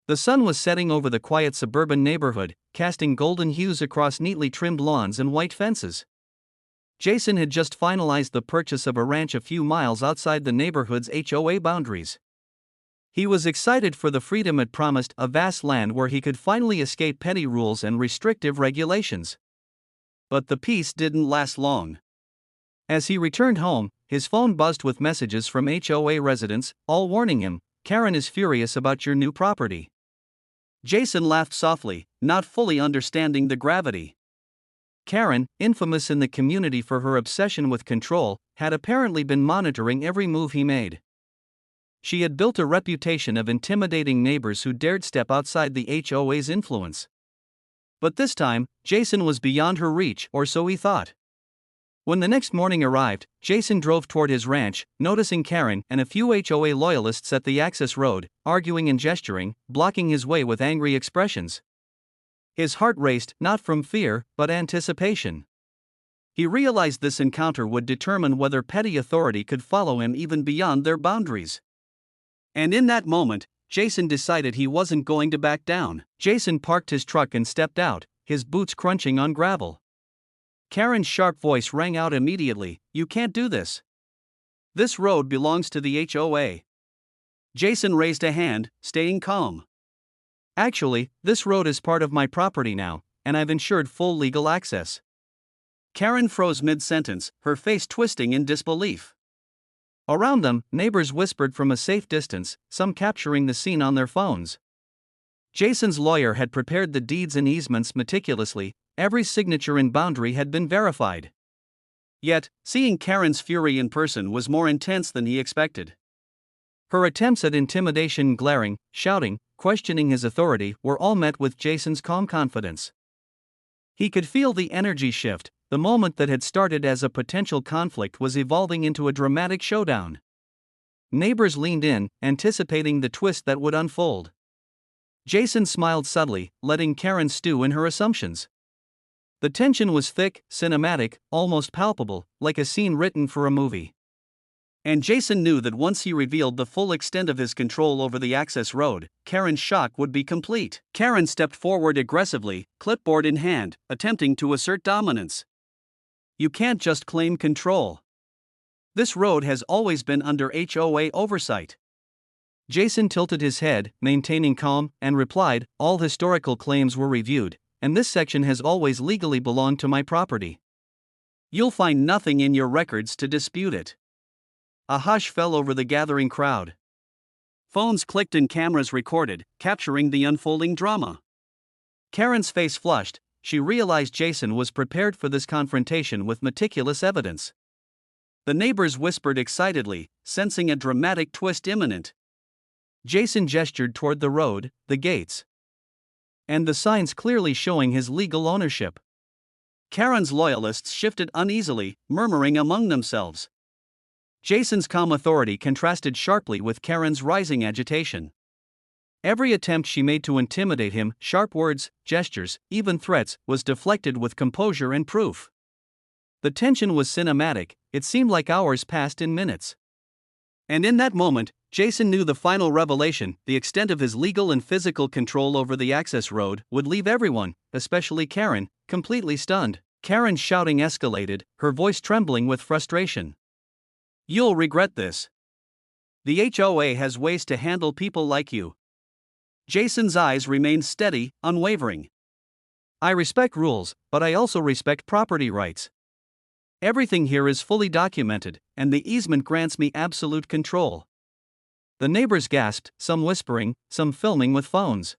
The sun was setting over the quiet suburban neighborhood, casting golden hues across neatly trimmed lawns and white fences. Jason had just finalized the purchase of a ranch a few miles outside the neighborhood's HOA boundaries. He was excited for the freedom it promised, a vast land where he could finally escape petty rules and restrictive regulations. But the peace didn't last long. As he returned home, his phone buzzed with messages from HOA residents, all warning him, "Karen is furious about your new property." Jason laughed softly, not fully understanding the gravity. Karen, infamous in the community for her obsession with control, had apparently been monitoring every move he made. She had built a reputation of intimidating neighbors who dared step outside the HOA's influence. But this time, Jason was beyond her reach, or so he thought. When the next morning arrived, Jason drove toward his ranch, noticing Karen and a few HOA loyalists at the access road, arguing and gesturing, blocking his way with angry expressions. His heart raced, not from fear, but anticipation. He realized this encounter would determine whether petty authority could follow him even beyond their boundaries. And in that moment, Jason decided he wasn't going to back down. Jason parked his truck and stepped out, his boots crunching on gravel. Karen's sharp voice rang out immediately, "You can't do this. This road belongs to the HOA." Jason raised a hand, staying calm. "Actually, this road is part of my property now, and I've ensured full legal access." Karen froze mid-sentence, her face twisting in disbelief. Around them, neighbors whispered from a safe distance, some capturing the scene on their phones. Jason's lawyer had prepared the deeds and easements meticulously, every signature and boundary had been verified. Yet, seeing Karen's fury in person was more intense than he expected. Her attempts at intimidation, glaring, shouting, questioning his authority, were all met with Jason's calm confidence. He could feel the energy shift. The moment that had started as a potential conflict was evolving into a dramatic showdown. Neighbors leaned in, anticipating the twist that would unfold. Jason smiled subtly, letting Karen stew in her assumptions. The tension was thick, cinematic, almost palpable, like a scene written for a movie. And Jason knew that once he revealed the full extent of his control over the access road, Karen's shock would be complete. Karen stepped forward aggressively, clipboard in hand, attempting to assert dominance. "You can't just claim control. This road has always been under HOA oversight." Jason tilted his head, maintaining calm, and replied, "All historical claims were reviewed, and this section has always legally belonged to my property. You'll find nothing in your records to dispute it." A hush fell over the gathering crowd. Phones clicked and cameras recorded, capturing the unfolding drama. Karen's face flushed. She realized Jason was prepared for this confrontation with meticulous evidence. The neighbors whispered excitedly, sensing a dramatic twist imminent. Jason gestured toward the road, the gates, and the signs clearly showing his legal ownership. Karen's loyalists shifted uneasily, murmuring among themselves. Jason's calm authority contrasted sharply with Karen's rising agitation. Every attempt she made to intimidate him, sharp words, gestures, even threats, was deflected with composure and proof. The tension was cinematic, it seemed like hours passed in minutes. And in that moment, Jason knew the final revelation, the extent of his legal and physical control over the access road, would leave everyone, especially Karen, completely stunned. Karen's shouting escalated, her voice trembling with frustration. "You'll regret this. The HOA has ways to handle people like you." Jason's eyes remained steady, unwavering. "I respect rules, but I also respect property rights. Everything here is fully documented, and the easement grants me absolute control." The neighbors gasped, some whispering, some filming with phones.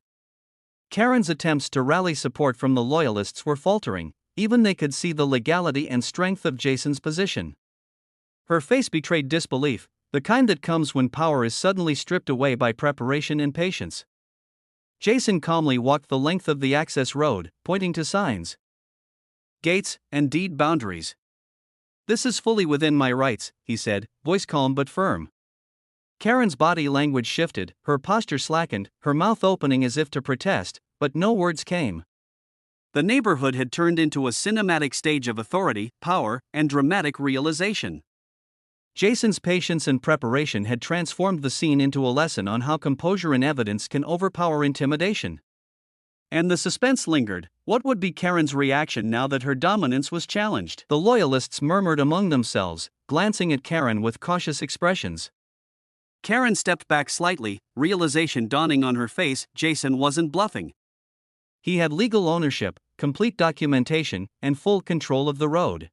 Karen's attempts to rally support from the loyalists were faltering, even they could see the legality and strength of Jason's position. Her face betrayed disbelief, the kind that comes when power is suddenly stripped away by preparation and patience. Jason calmly walked the length of the access road, pointing to signs, gates, and deed boundaries. "This is fully within my rights," he said, voice calm but firm. Karen's body language shifted, her posture slackened, her mouth opening as if to protest, but no words came. The neighborhood had turned into a cinematic stage of authority, power, and dramatic realization. Jason's patience and preparation had transformed the scene into a lesson on how composure and evidence can overpower intimidation. And the suspense lingered. What would be Karen's reaction now that her dominance was challenged? The loyalists murmured among themselves, glancing at Karen with cautious expressions. Karen stepped back slightly, realization dawning on her face. Jason wasn't bluffing. He had legal ownership, complete documentation, and full control of the road.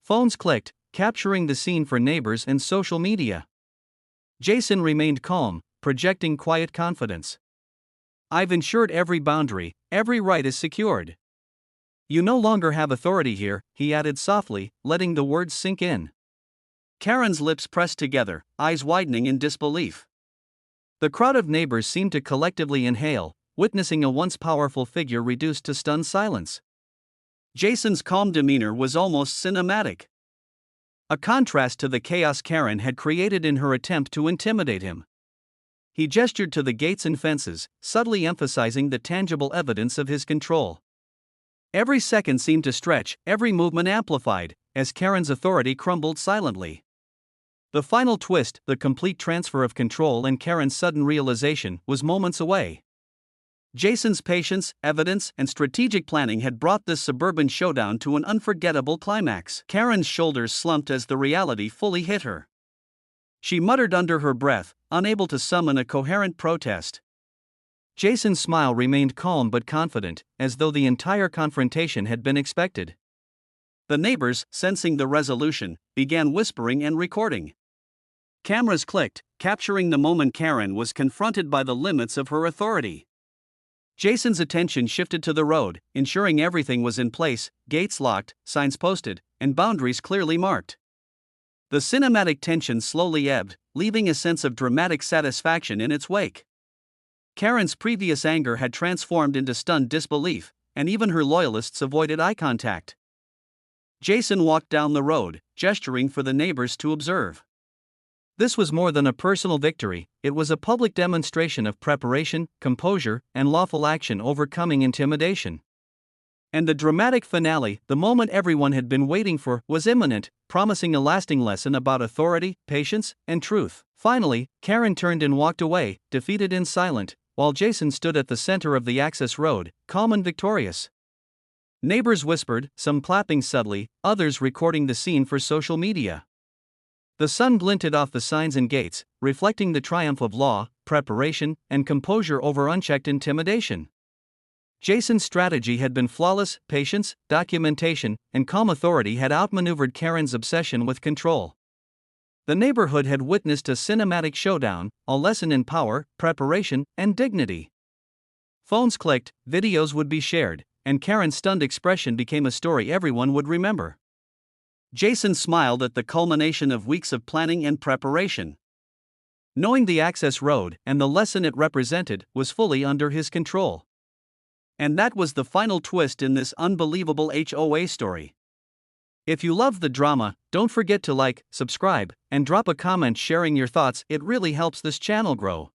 Phones clicked, capturing the scene for neighbors and social media. Jason remained calm, projecting quiet confidence. "I've ensured every boundary, every right is secured. You no longer have authority here," he added softly, letting the words sink in. Karen's lips pressed together, eyes widening in disbelief. The crowd of neighbors seemed to collectively inhale, witnessing a once powerful figure reduced to stunned silence. Jason's calm demeanor was almost cinematic. A contrast to the chaos Karen had created in her attempt to intimidate him. He gestured to the gates and fences, subtly emphasizing the tangible evidence of his control. Every second seemed to stretch, every movement amplified, as Karen's authority crumbled silently. The final twist, the complete transfer of control and Karen's sudden realization, was moments away. Jason's patience, evidence, and strategic planning had brought this suburban showdown to an unforgettable climax. Karen's shoulders slumped as the reality fully hit her. She muttered under her breath, unable to summon a coherent protest. Jason's smile remained calm but confident, as though the entire confrontation had been expected. The neighbors, sensing the resolution, began whispering and recording. Cameras clicked, capturing the moment Karen was confronted by the limits of her authority. Jason's attention shifted to the road, ensuring everything was in place, gates locked, signs posted, and boundaries clearly marked. The cinematic tension slowly ebbed, leaving a sense of dramatic satisfaction in its wake. Karen's previous anger had transformed into stunned disbelief, and even her loyalists avoided eye contact. Jason walked down the road, gesturing for the neighbors to observe. This was more than a personal victory, it was a public demonstration of preparation, composure, and lawful action overcoming intimidation. And the dramatic finale, the moment everyone had been waiting for, was imminent, promising a lasting lesson about authority, patience, and truth. Finally, Karen turned and walked away, defeated and silent, while Jason stood at the center of the access road, calm and victorious. Neighbors whispered, some clapping subtly, others recording the scene for social media. The sun glinted off the signs and gates, reflecting the triumph of law, preparation, and composure over unchecked intimidation. Jason's strategy had been flawless, patience, documentation, and calm authority had outmaneuvered Karen's obsession with control. The neighborhood had witnessed a cinematic showdown, a lesson in power, preparation, and dignity. Phones clicked, videos would be shared, and Karen's stunned expression became a story everyone would remember. Jason smiled at the culmination of weeks of planning and preparation. Knowing the access road and the lesson it represented was fully under his control. And that was the final twist in this unbelievable HOA story. If you love the drama, don't forget to like, subscribe, and drop a comment sharing your thoughts. It really helps this channel grow.